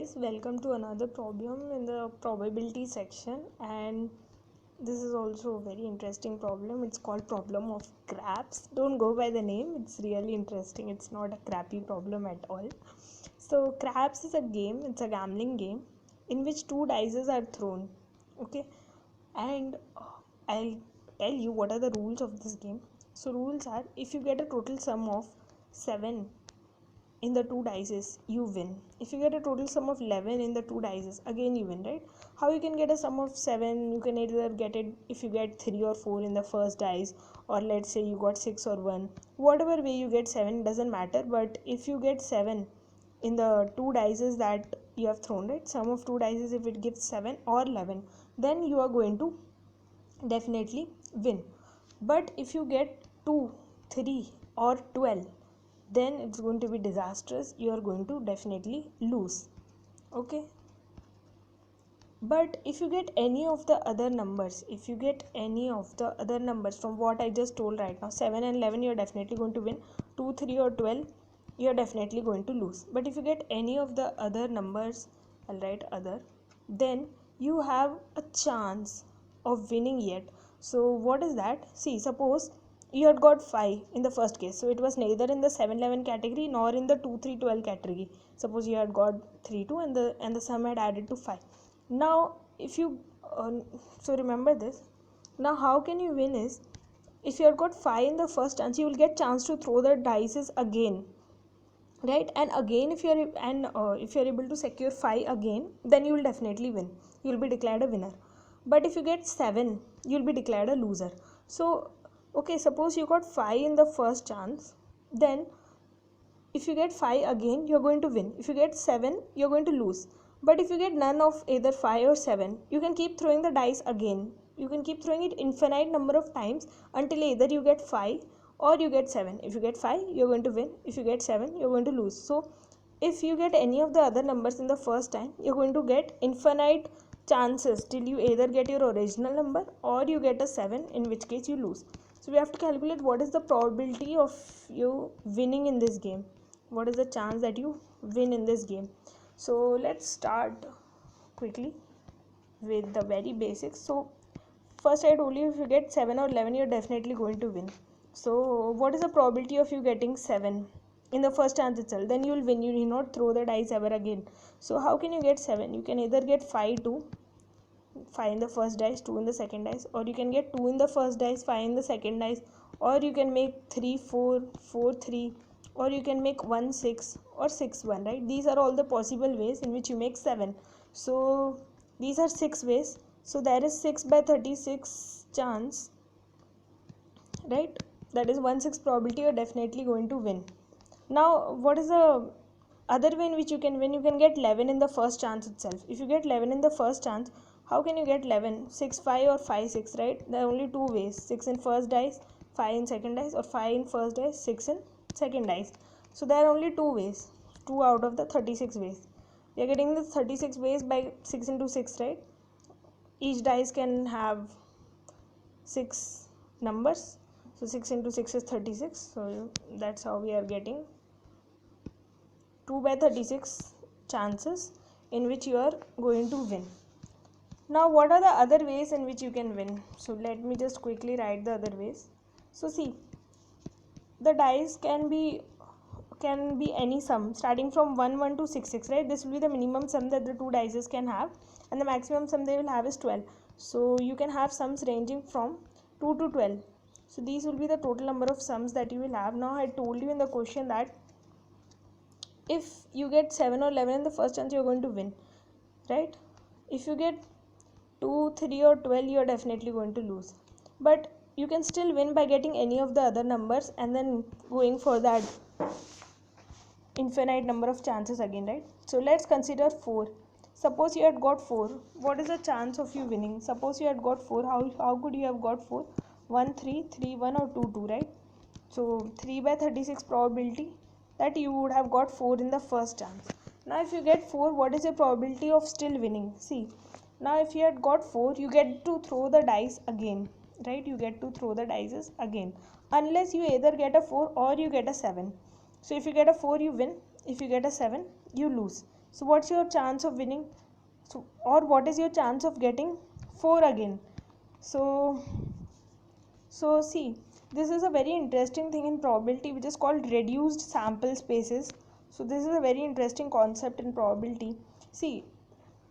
guys, welcome to another problem in the probability section, and this is also a very interesting problem. It's called problem of craps. Don't go by the name, it's really interesting. It's not a crappy problem at all. So craps is a game, it's a gambling game in which two dices are thrown. Okay, and I'll tell you what are the rules of this game. So rules are, if you get a total sum of 7 in the two dices, you win. If you get a total sum of 11 in the two dices, again you win, right? How you can get a sum of 7? You can either get it if you get 3 or 4 in the first dice, or let's say you got 6 or 1. Whatever way you get 7 doesn't matter, but if you get 7 in the two dices that you have thrown, right, sum of two dices, if it gives 7 or 11, then you are going to definitely win. But if you get 2, 3 or 12, then it's going to be disastrous. You are going to definitely lose. Okay, but if you get any of the other numbers, from what I just told right now, 7 and 11, you're definitely going to win. 2, 3 or 12, you're definitely going to lose. But if you get any of the other numbers, I'll write other, then you have a chance of winning yet. So what is that? See, suppose you had got 5 in the first case, so it was neither in the 7-11 category nor in the 2-3-12 category. Suppose you had got 3-2 and the sum had added to 5. Now if you so remember this. Now how can you win is, if you had got 5 in the first chance, you will get chance to throw the dices again, right? And again, if you are able to secure 5 again, then you will definitely win. You will be declared a winner. But if you get 7, you will be declared a loser. So okay, suppose you got 5 in the first chance, then if you get 5 again, you're going to win. If you get 7, you're going to lose. But if you get none of either 5 or 7, you can keep throwing the dice again. You can keep throwing it infinite number of times until either you get 5 or you get 7. If you get 5, you're going to win. If you get 7, you're going to lose. So if you get any of the other numbers in the first time, you're going to get infinite chances till you either get your original number or you get a 7, in which case you lose. So we have to calculate what is the probability of you winning in this game. What is the chance that you win in this game? So let's start quickly with the very basics. So first I told you, if you get 7 or 11, you're definitely going to win. So what is the probability of you getting 7 in the first chance itself? Then you will win. You need not throw the dice ever again. So how can you get 7? You can either get 5 in the first dice, 2 in the second dice, or you can get 2 in the first dice, 5 in the second dice, or you can make 3 4, 4 3, or you can make 1 6 or 6 1, right? These are all the possible ways in which you make 7. So these are 6 ways. So there is 6 by 36 chance, right? That is 1/6 probability you're definitely going to win. Now what is the other way in which you can win? You can get 11 in the first chance itself. If you get 11 in the first chance, how can you get 11? 6 5 or 5 6, right? There are only two ways: 6 in first dice, 5 in second dice, or 5 in first dice, 6 in second dice. So there are only two ways, 2 out of the 36 ways. We are getting the 36 ways by 6 into 6, right? Each dice can have 6 numbers, so 6 into 6 is 36. So that's how we are getting 2 by 36 chances in which you are going to win. Now what are the other ways in which you can win? So let me just quickly write the other ways. So see, the dice can be any sum starting from 1 1 to 6 6, right? This will be the minimum sum that the two dices can have, and the maximum sum they will have is 12. So you can have sums ranging from 2 to 12. So these will be the total number of sums that you will have. Now I told you in the question that if you get 7 or 11 in the first chance, you're going to win, right? If you get 2 3 or 12, you're definitely going to lose. But you can still win by getting any of the other numbers and then going for that infinite number of chances again, right? So let's consider 4. Suppose you had got 4. What is the chance of you winning? Suppose you had got 4. How could you have got 4? 1 3 3 1 or 2 2, right? So 3 by 36 probability that you would have got 4 in the first chance. Now if you get 4, what is your probability of still winning? See, now if you had got 4, you get to throw the dice again, right? You get to throw the dice again, unless you either get a 4 or you get a 7. So if you get a 4, you win. If you get a 7, you lose. So what's your chance of winning? So, or what is your chance of getting 4 again? So see, this is a very interesting thing in probability which is called reduced sample spaces. So this is a very interesting concept in probability. See,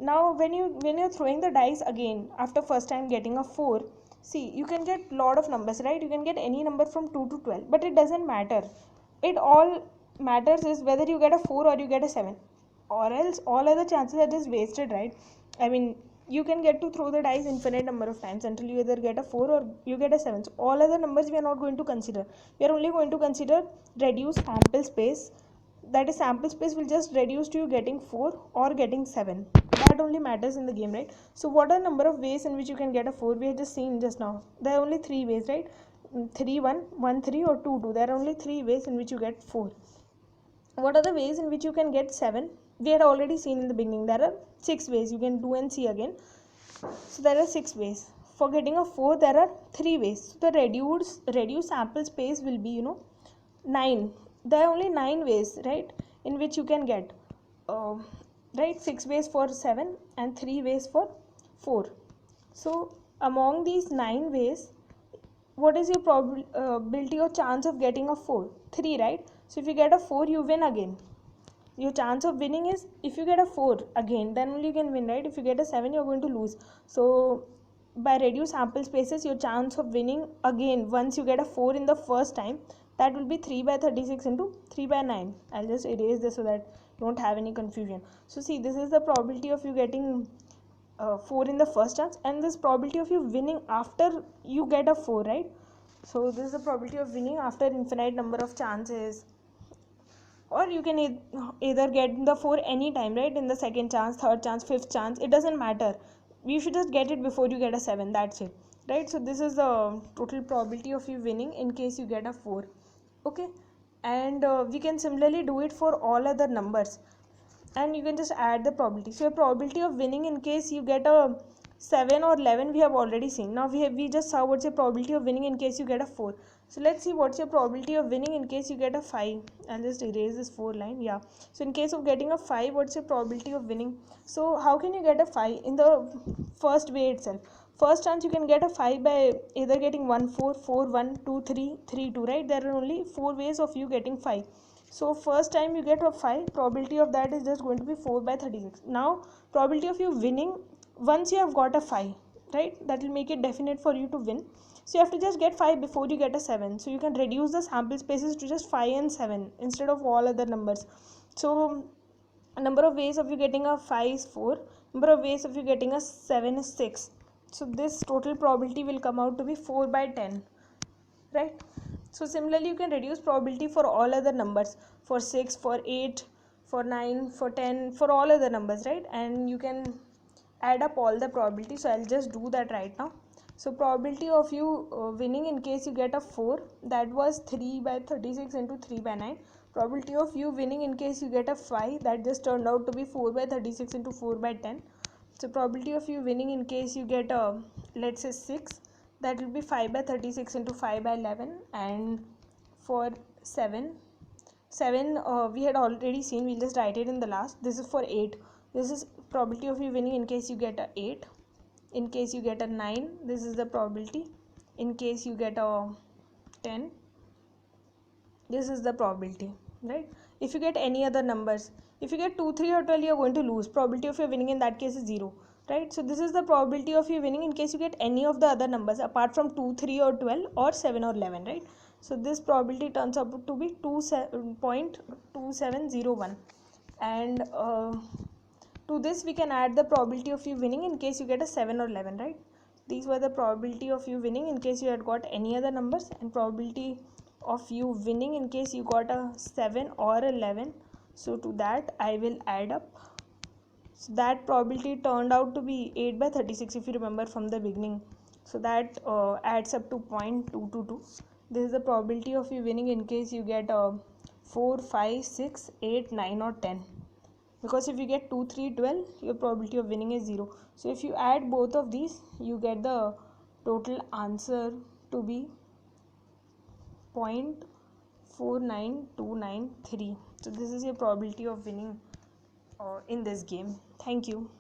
now when you're throwing the dice again after first time getting a 4, see, you can get lot of numbers, right? You can get any number from 2 to 12, but it doesn't matter. It all matters is whether you get a 4 or you get a 7, or else all other chances are just wasted, right? I mean, you can get to throw the dice infinite number of times until you either get a 4 or you get a 7. So all other numbers we are not going to consider. We are only going to consider reduced sample space. That is, sample space will just reduce to you getting 4 or getting 7. That only matters in the game, right? So what are number of ways in which you can get a 4? We have just seen just now. There are only 3 ways, right? 3 1, 1 3, or 2 2. There are only 3 ways in which you get 4. What are the ways in which you can get 7? We had already seen in the beginning. There are 6 ways. You can do and see again. So there are 6 ways. For getting a 4, there are 3 ways. So the reduced sample space will be 9. There are only 9 ways, right, in which you can get uh, right, 6 ways for 7 and 3 ways for 4. So among these 9 ways, what is your probability or chance of getting a 4? 3, right? So if you get a 4, you win again. Your chance of winning is, if you get a 4 again, then only you can win, right? If you get a 7, you're going to lose. So by reduced sample spaces, your chance of winning again once you get a 4 in the first time, that will be 3 by 36 into 3 by 9. I'll just erase this so that you don't have any confusion. So see, this is the probability of you getting 4 in the first chance, and this probability of you winning after you get a 4, right? So this is the probability of winning after infinite number of chances. Or you can either get the 4 anytime, right? In the second chance, third chance, fifth chance, it doesn't matter. You should just get it before you get a 7, that's it, right? So this is the total probability of you winning in case you get a 4. Okay, and we can similarly do it for all other numbers, and you can just add the probability. So your probability of winning in case you get a 7 or 11 we have already seen. Now we just saw what's your probability of winning in case you get a 4. So let's see what's your probability of winning in case you get a 5. I'll just erase this 4 line. Yeah, so in case of getting a 5, what's your probability of winning? So how can you get a 5 in the first way itself? First chance you can get a 5 by either getting 1 4 4 1 2 3 3 2, right? There are only 4 ways of you getting 5. So first time you get a 5, probability of that is just going to be 4 by 36. Now probability of you winning once you have got a 5, right? That will make it definite for you to win. So you have to just get 5 before you get a 7. So you can reduce the sample spaces to just 5 and 7 instead of all other numbers. So number of ways of you getting a 5 is 4. Number of ways of you getting a 7 is 6. So this total probability will come out to be 4 by 10, right? So similarly you can reduce probability for all other numbers, for 6, for 8, for 9, for 10, for all other numbers, right? And you can add up all the probability. So I'll just do that right now. So probability of you winning in case you get a 4, that was 3 by 36 into 3 by 9. Probability of you winning in case you get a 5, that just turned out to be 4 by 36 into 4 by 10. So probability of you winning in case you get a, let's say, 6, that will be 5 by 36 into 5 by 11. And for 7 we had already seen, we'll just write it in the last. This is for 8. This is probability of you winning in case you get a 8. In case you get a 9, this is the probability. In case you get a 10, this is the probability, right? If you get any other numbers, if you get 2 3 or 12, you're going to lose. Probability of your winning in that case is 0, right? So this is the probability of you winning in case you get any of the other numbers apart from 2 3 or 12 or 7 or 11, right? So this probability turns out to be 2.2701. And to this we can add the probability of you winning in case you get a 7 or 11, right? These were the probability of you winning in case you had got any other numbers, and probability of you winning in case you got a 7 or 11. So to that I will add up. So that probability turned out to be 8 by 36 if you remember from the beginning. So that adds up to 0.222. This is the probability of you winning in case you get a 4 5 6 8 9 or 10. Because if you get 2 3 12, your probability of winning is 0. So if you add both of these, you get the total answer to be 0.49293. So this is your probability of winning in this game. Thank you.